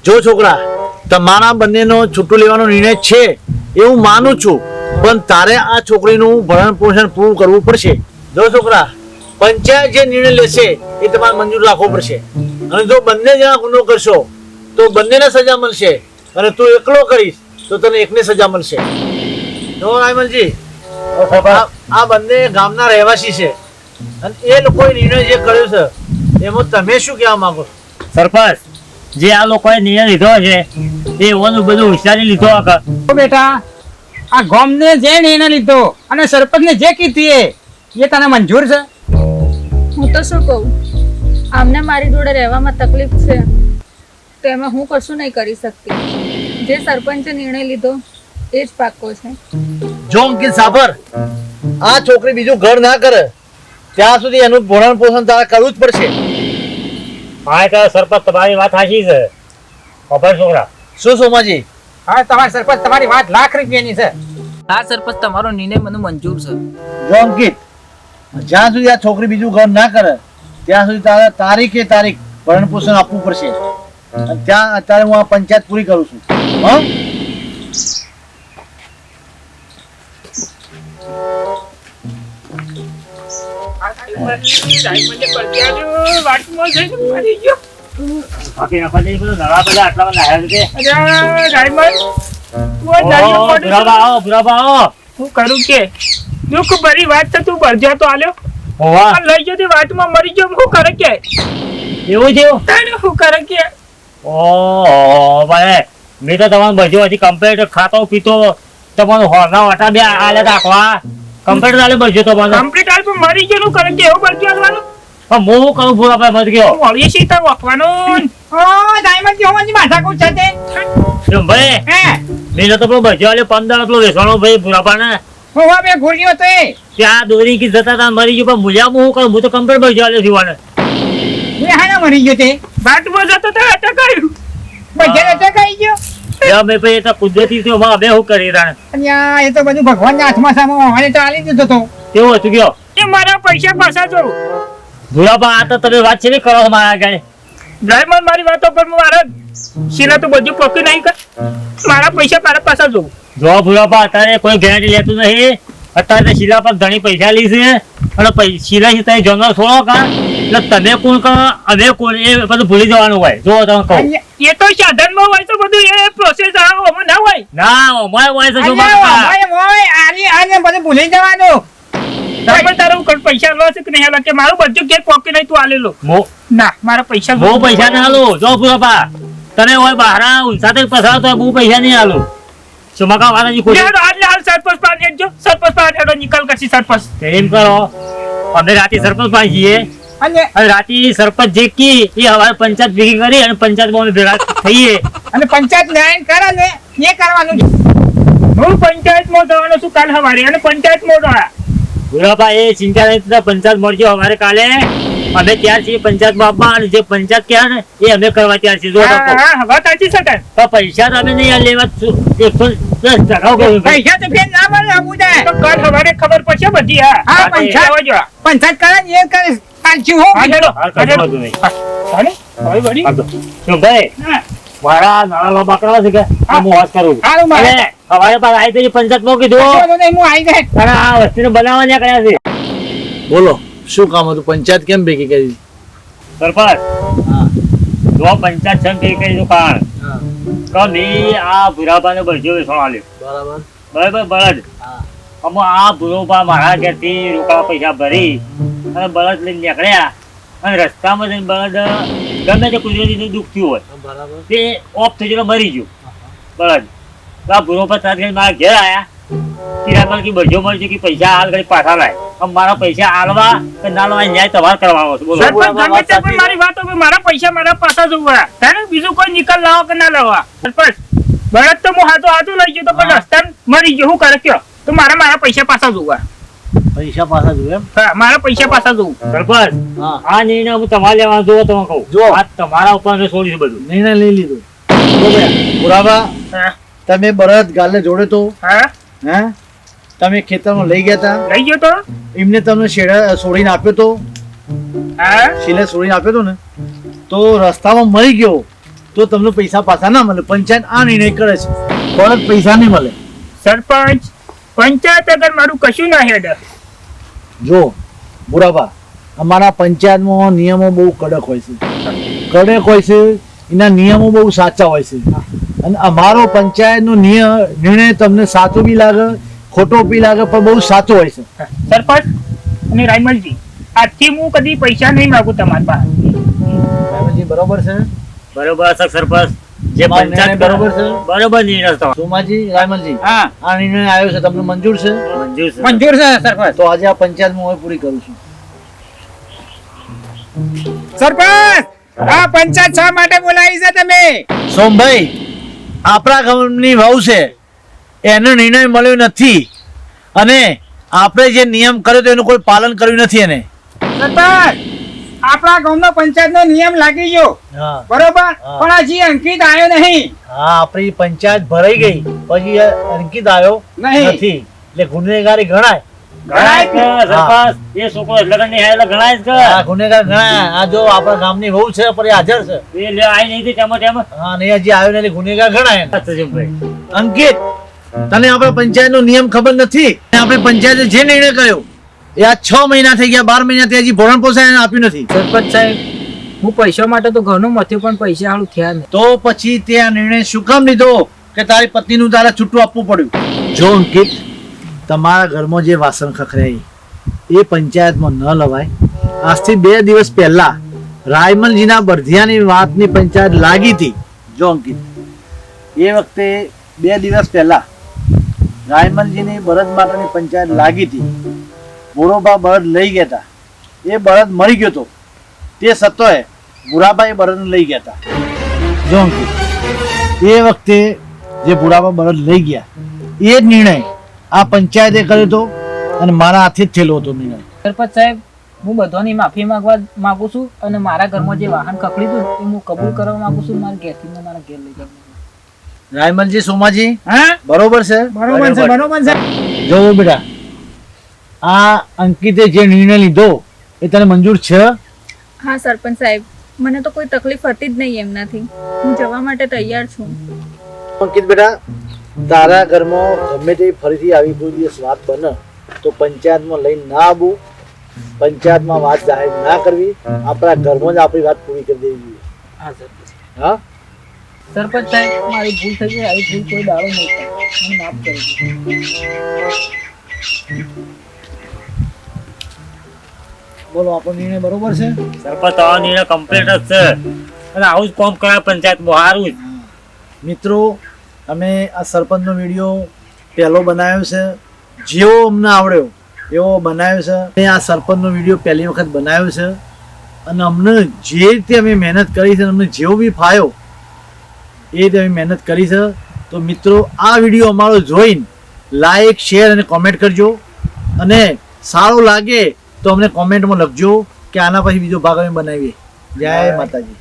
જો છોકરા, તમારા બંનેનો છૂટું લેવાનો નિર્ણય છે એવું માનું છું, પણ તારે આ છોકરીનું ભરણ પોષણ પૂરું કરવું પડશે. જો છોકરા, પંચાયત જે નિર્ણય લેશે એ તમારે મંજૂર રાખવો પડશે. અને જો બંને જણા ગુનો કરશો તો બંનેને સજા મળશે, અને તું એકલો કરીશ તો તને એકને સજા મળશે. જો રાયમલજી, આ બંને ગામના રહેવાસી છે, અને એ લોકોએ નિર્ણય જે કર્યો છે એમાં તમે શું કહેવા માંગો? સરપંચ, જે આ લોકોએ નિર્ણય લીધો છે એ ઓનું બધું હોશિયારી લીધો હશે. બેટા, આ ગામને જે નિર્ણય લીધો અને સરપંચને જે કીધી એ તને મંજૂર છે? હું તો શું કહું, આમને મારી જોડે રહેવામાં તકલીફ છે તો એમાં હું કશું નહીં કરી શકતી. જે સરપંચે નિર્ણય લીધો એ જ પાક્કો છે. જો અંકિત સાબર, આ છોકરી બીજું ઘર ના કરે ત્યાં સુધી એનું ભરણ પોષણ તારે કરવું જ પડશે. હા તો સરપંચ, તમારી વાત સાચી છે. ખબર છોકરા? શું સોમાજી? હા, તમારા સરપંચ, તમારી વાત લાખ રૂપિયાની છે. હા સરપંચ, તમારો નિર્ણય મને મંજૂર છે. જો અંકિત, જ્યાં સુધી આ છોકરી બીજું ઘર ના કરે ત્યાં સુધી તારે તારીખે તારીખ ભરણ પોષણ આપવું પડશે. અને ત્યાં અત્યારે હું આ પંચાયત પૂરી કરું છું. હા, બાકી નફા દે બધું નવા બધા આટલા બધા આવ્યા છે. બુરાબા આવો, બુરાબા આવો. હું કરું કે દુઃખ ભરી વાત છે, તું ભરજો તો આલ્યો હોવા લઈ જતી વાતમાં મરી ગયો. હું કરે કે એવું થયું? હું કરે કે ઓહો ભાઈ, મેં તો તમારું બધું હજી કમ્પ્લીટ ખાતો પીતો તમારું હોરના વાટા બે આલે રાખવા કમ્પ્લીટ આલે બધું તમારું કમ્પ્લીટ આલ પણ મરી ગયો. કરે કે એવું ભરજો આલવાનું. પણ હું કરું બુરાબા મત ગયો વળીએ છીએ તાર વાકવાનું. ઓ ડાયમંડ જોવાની માથાકૂટ છે તે. ભાઈ હે, મેં તો પેલો બધું આલે 15 પેલો વેસવાનો ભાઈ બુરાબા ને હોવા બે ઘોડ્યો તો એ ત્યાં દોરી કી જતા તા મરી ગયો. પણ મુલ્યા હું કરું, હું તો કમ્પ્લીટ બધું આલે જીવાને હાના મરી ગયો તે. વાતમાં જતો તો અટકાયું. બજાર અટકાઈ ગયો. મેં ભાઈ એ તો કુદરતી થયો. અમે શું કરી રાણે અલ્યા, એ તો બધું ભગવાનના હાથમાં સામો મને તો આલી દીધો તો. કેવું હતું ગયો એ મારા પૈસા પાછા જોઉં. બુરાબા? આ તો તમે વાત છે કરો છો મારા આગળ. ડાયમંડ મારી વાતો પર મારા સિના તો બધું પકી નહીં કર. મારા પૈસા મારા પાછા જોઉં. જો બુરાબા, અત્યારે કોઈ ગેરંટી લેતું નહીં. અત્યારે શીલા પર ઘણી પૈસા લી છે, અને શીલા તમે જંગલ છોડો કા એટલે તમે કોણ કા અમે કોણ એ બધું ભૂલી જવાનું હોય. જો તમે કહું એ તો સાધનમાં હોય તો બધું એ પ્રોસેસ ના હોય. ના અમારે હોય છે. જો અલ્યા, ઓય આલી આને બધું ભૂલી જવાનું. ડાયમંડ તારું પૈસા લો છે કે નહીં હાલો કે મારું બધું કે પોકી નહીં તું આલેલો. ના, મારા પૈસા બહુ પૈસા ના આલું. જો બુરાબા, તમે હોય બહાર સાથે પસાર તો બહુ પૈસા નહીં આલું. ચમકા વાળાની ખોટી હાલ સરપંચ પાસે હેડજો. સરપંચ પાસે હેડો, નિકાલ કરશી સરપંચ. એમ કરો, અમે રાતે સરપંચ પાસે જઈએ અને અને રાતે સરપંચ જે કી એ હવારે પંચાયત ભેગી કરી અને પંચાયતમાં અમે ભેગા થઈએ. અને પંચાયત ન્યાય કરે ને એ કરવાનું છે. હું પંચાયતમાં જવાનો છું કાલ સવારે અને પંચાયતમાં જવા. બુરાબા એ ચિંતા નહીં થતા, પંચાયત મળજો અમારે કાલે. અમે ત્યાં છીએ પંચાયતમાં આપવા, અને જે પંચાયત ક્યાં ને એ અમે કરવા ત્યાં છીએ. જો હા વાત સાચી છે કાલ. તો પૈસા તો અમે નહીં લેવા 110% પૈસા તો ફેર ના મળે અબુદા. તો કાલ સવારે ખબર પડશે બધી. હા, પંચાયત પંચાયત કરે ને એ કરે પાછું હો. હા હેડો. ભાઈ મારા નાના લોબા કરવા છે કે હું વાત કરું. હારું મારે. અને સવારે પાછા આવી જઈએ પંચાયતમાં કીધું વાંધો નહીં, હું આવી જાય. અને આ વસ્તીને બનાવવા કર્યા છે. બોલો, શું કામ હતું? પંચાયત કેમ ભેગી કરી? સરપંચ, જો પંચાયત છે કે કઈ કારણ કમી આ ભુરાબાને બળજો વેચવાનો આલ્યો. બરાબર. બરાબર, બળદ. અમે આ ભુરોબા મારા ઘેરથી રોકડા પૈસા ભરી અને બળદ લઈને નીકળ્યા, અને રસ્તામાં જઈને બળદ ગમે તે કુદરતી દુઃખ થયું હોય બરાબર. તે ઓફ થઈ ગયો, મરી ગયું બળદ. તો આ ભુરોબા સાથે મારા ઘેર આવ્યા. કિરામાં કે બળજો મળજો કે પૈસા હાલ ઘડી પાછા લાય. મારા પૈસા આલવા કે ના લેવા ન્યાય તમારે કરવાનો છે. બોલો. સરપંચ ગમે તે પણ મારી વાતો પર મારા પૈસા મારા પાછા જોવા. તારે બીજું કોઈ નિકાલ લાવો કે ના લાવવા. સરપંચ, બળદ તો હું હાથું લઈ ગયો તો પણ રસ્તામાં મરી ગયો. હું કરે કયો તો મારા પૈસા પાછા જોવા. પૈસા પાછા જોવે એમ? હા, મારા પૈસા પાછા જોવું. સરપંચ, હા. આ નિર્ણય હું તમારે લેવાનો જોવો તમે કહું. જો. આ તમારા ઉપર છોડીશું બધું. નિર્ણય લઈ લીધો. જો ભાઈ, બુરાબા, હા તમે બળદ ગાલે જોડે તો હા હે તમે ખેતરમાં લઈ ગયા હતા, લઈ ગયો તો એમને તમને શેડા છોડીને આપ્યો તો, હા શીલે છોડીને આપ્યો તો ને, તો રસ્તામાં મરી ગયો તો તમને પૈસા પાછા ના મળે. પંચાયત આ નિર્ણય કરે છે, પરત પૈસા નહીં મળે. સરપંચ પંચાયત અગર મારું કશું ના હેડ જો બુરાબા, અમારા પંચાયતમાં નિયમો બહુ કડક હોય છે, એના નિયમો બહુ સાચા હોય છે. અને અમારો પંચાયતનો નિર્ણય તમને સાચો બી લાગે, ખોટો બી લાગે, પણ બહુ સાચો હોય છે. સરપંચ અને રાયમલજી, આજથી હું કદી પૈસા નહીં માંગુ તમારી પાસે. રાયમલજી, બરોબર છે? બરોબર છે સરપંચ. જે તમારો પંચાયત નિર્ણય બરોબર છે? બરોબર નિર્ણય છે તમારો. સોમાજી, રાયમલજી, હા આ નિર્ણય આવ્યો છે, તમને મંજૂર છે? મંજૂર છે. મંજૂર છે સરપંચ. તો આજે આ પંચાયતમાં હું પૂરી કરું છું. સરપંચ, આ પંચાયત શા માટે બોલાવી છે તમે? સોમભાઈ, આપણા ગામની વહુ છે, એનો નિર્ણય મળ્યો નથી અને આપણે જે નિયમ કર્યો તો એનું કોઈ પાલન કર્યું નથી એને. સરપંચ, આપણા ગામનો પંચાયતનો નિયમ લાગી ગયો હા બરોબર, હા. પણ હજી અંકિત આવ્યો નહીં. હા, આપણી પંચાયત ભરાઈ ગઈ, પછી એ અંકિત આવ્યો નહીં. નથી, એટલે ગુનેગારી ગણાય. ગણાય કે સરપંચ? એ છોકરો લગન નહીં આયેલો ગણાય જ કે? આ ગુનેગાર ગણાય. આ જો આપણા ગામની વહુ છે, પણ એ હાજર છે. એ લે આઈ નહીં હતી તેમાં તેમાં. હા, નહીં હજી આવ્યો ને, એટલે ગુનેગાર ગણાય. સચિનભાઈ, અંકિત, તને આપણા પંચાયતનો નિયમ ખબર નથી? આપણે પંચાયતે જે નિર્ણય કર્યો એ આ 6 મહિના થઈ ગયા, 12 મહિનાથી હજી ભરણ પોષણ એને આપ્યું નથી. સરપંચ સાહેબ, હું પૈસા માટે તો ઘણું મથ્યું, પણ પૈસા હાલું થયા નહીં. તો પછી તે આ નિર્ણય શું કામ લીધો કે તારી પત્નીનું તારે છૂટું આપવું પડ્યું? જો અંકિત, તમારા ઘરમાં જે વાસણ ખખરાય એ પંચાયતમાં ન લવાય. આજથી 2 દિવસ પહેલા રાયમલજીના બરધિયાની વાતની પંચાયત લાગી હતી. જો અંકિત, એ વખતે 2 દિવસ પહેલા રાયમલજીની બળદ માટેની પંચાયત લાગી હતી. મોરોબા બળદ લઈ ગયા હતા, એ બળદ મરી ગયો હતો, તે સત્વએ બુરાબા એ બળદને લઈ ગયા હતા. જો અંકિત, એ વખતે જે બુરાબા બળદ લઈ ગયા એ જ નિર્ણય આ પંચાયતે કર્યો હતો અને મારા હાથે જ થયેલો હતો નિર્ણય. સરપંચ સાહેબ, હું બધાની માફી માંગવા માંગુ છું, અને મારા ઘરમાં જે વાહન ખખડ્યું હતું એ હું કબૂલ કરવા માંગુ છું. મારા ઘેરથી મારા ઘેર લઈ જાવ. રાયમલજી, સોમાજી, હા બરોબર છે? બરોબર છે, બરોબર છે. જો બેટા, આ અંકિતે જે નિર્ણય લીધો એ તને મંજૂર છે? હા સરપંચ સાહેબ, મને તો કોઈ તકલીફ હતી જ નહીં એમનાથી. હું જવા માટે તૈયાર છું. અંકિત બેટા, તારા ઘરમાં ગમે તે ફરીથી આવી કોઈ દિવસ વાત બને તો પંચાયતમાં લઈને ના આવવું, પંચાયતમાં વાત જાહેર ના કરવી, આપણા ઘરમાં જ આપણી વાત પૂરી કરી દેવી જોઈએ. હા સરપંચ. હા, સરપંચ સાહેબ, મારી ભૂલ થઈ ગઈ. આવી ભૂલ કોઈ દાડો નહીં થાય. મને માફ કરી દો. બોલો, આપણો નિર્ણય બરોબર છે? સરપંચ તમારો નિર્ણય કમ્પ્લીટ જ છે અને આવું જ કામ કરાય પંચાયતમાં. સારું જ. મિત્રો, અમે આ સરપંચનો વિડીયો પહેલો બનાવ્યો છે, જેવો અમને આવડ્યો એવો બનાવ્યો છે. અમે આ સરપંચનો વિડીયો પહેલી વખત બનાવ્યો છે અને અમને જે રીતે અમે મહેનત કરી છે, અમને જેવો બી ફાયો એ રીતે અમે મહેનત કરી છે. તો મિત્રો, આ વિડીયો અમારો જોઈને લાઈક, શેર અને કોમેન્ટ કરજો, અને સારો લાગે તો અમને કોમેન્ટમાં લખજો કે આના પછી બીજો ભાગ અમે બનાવીએ. જય માતાજી.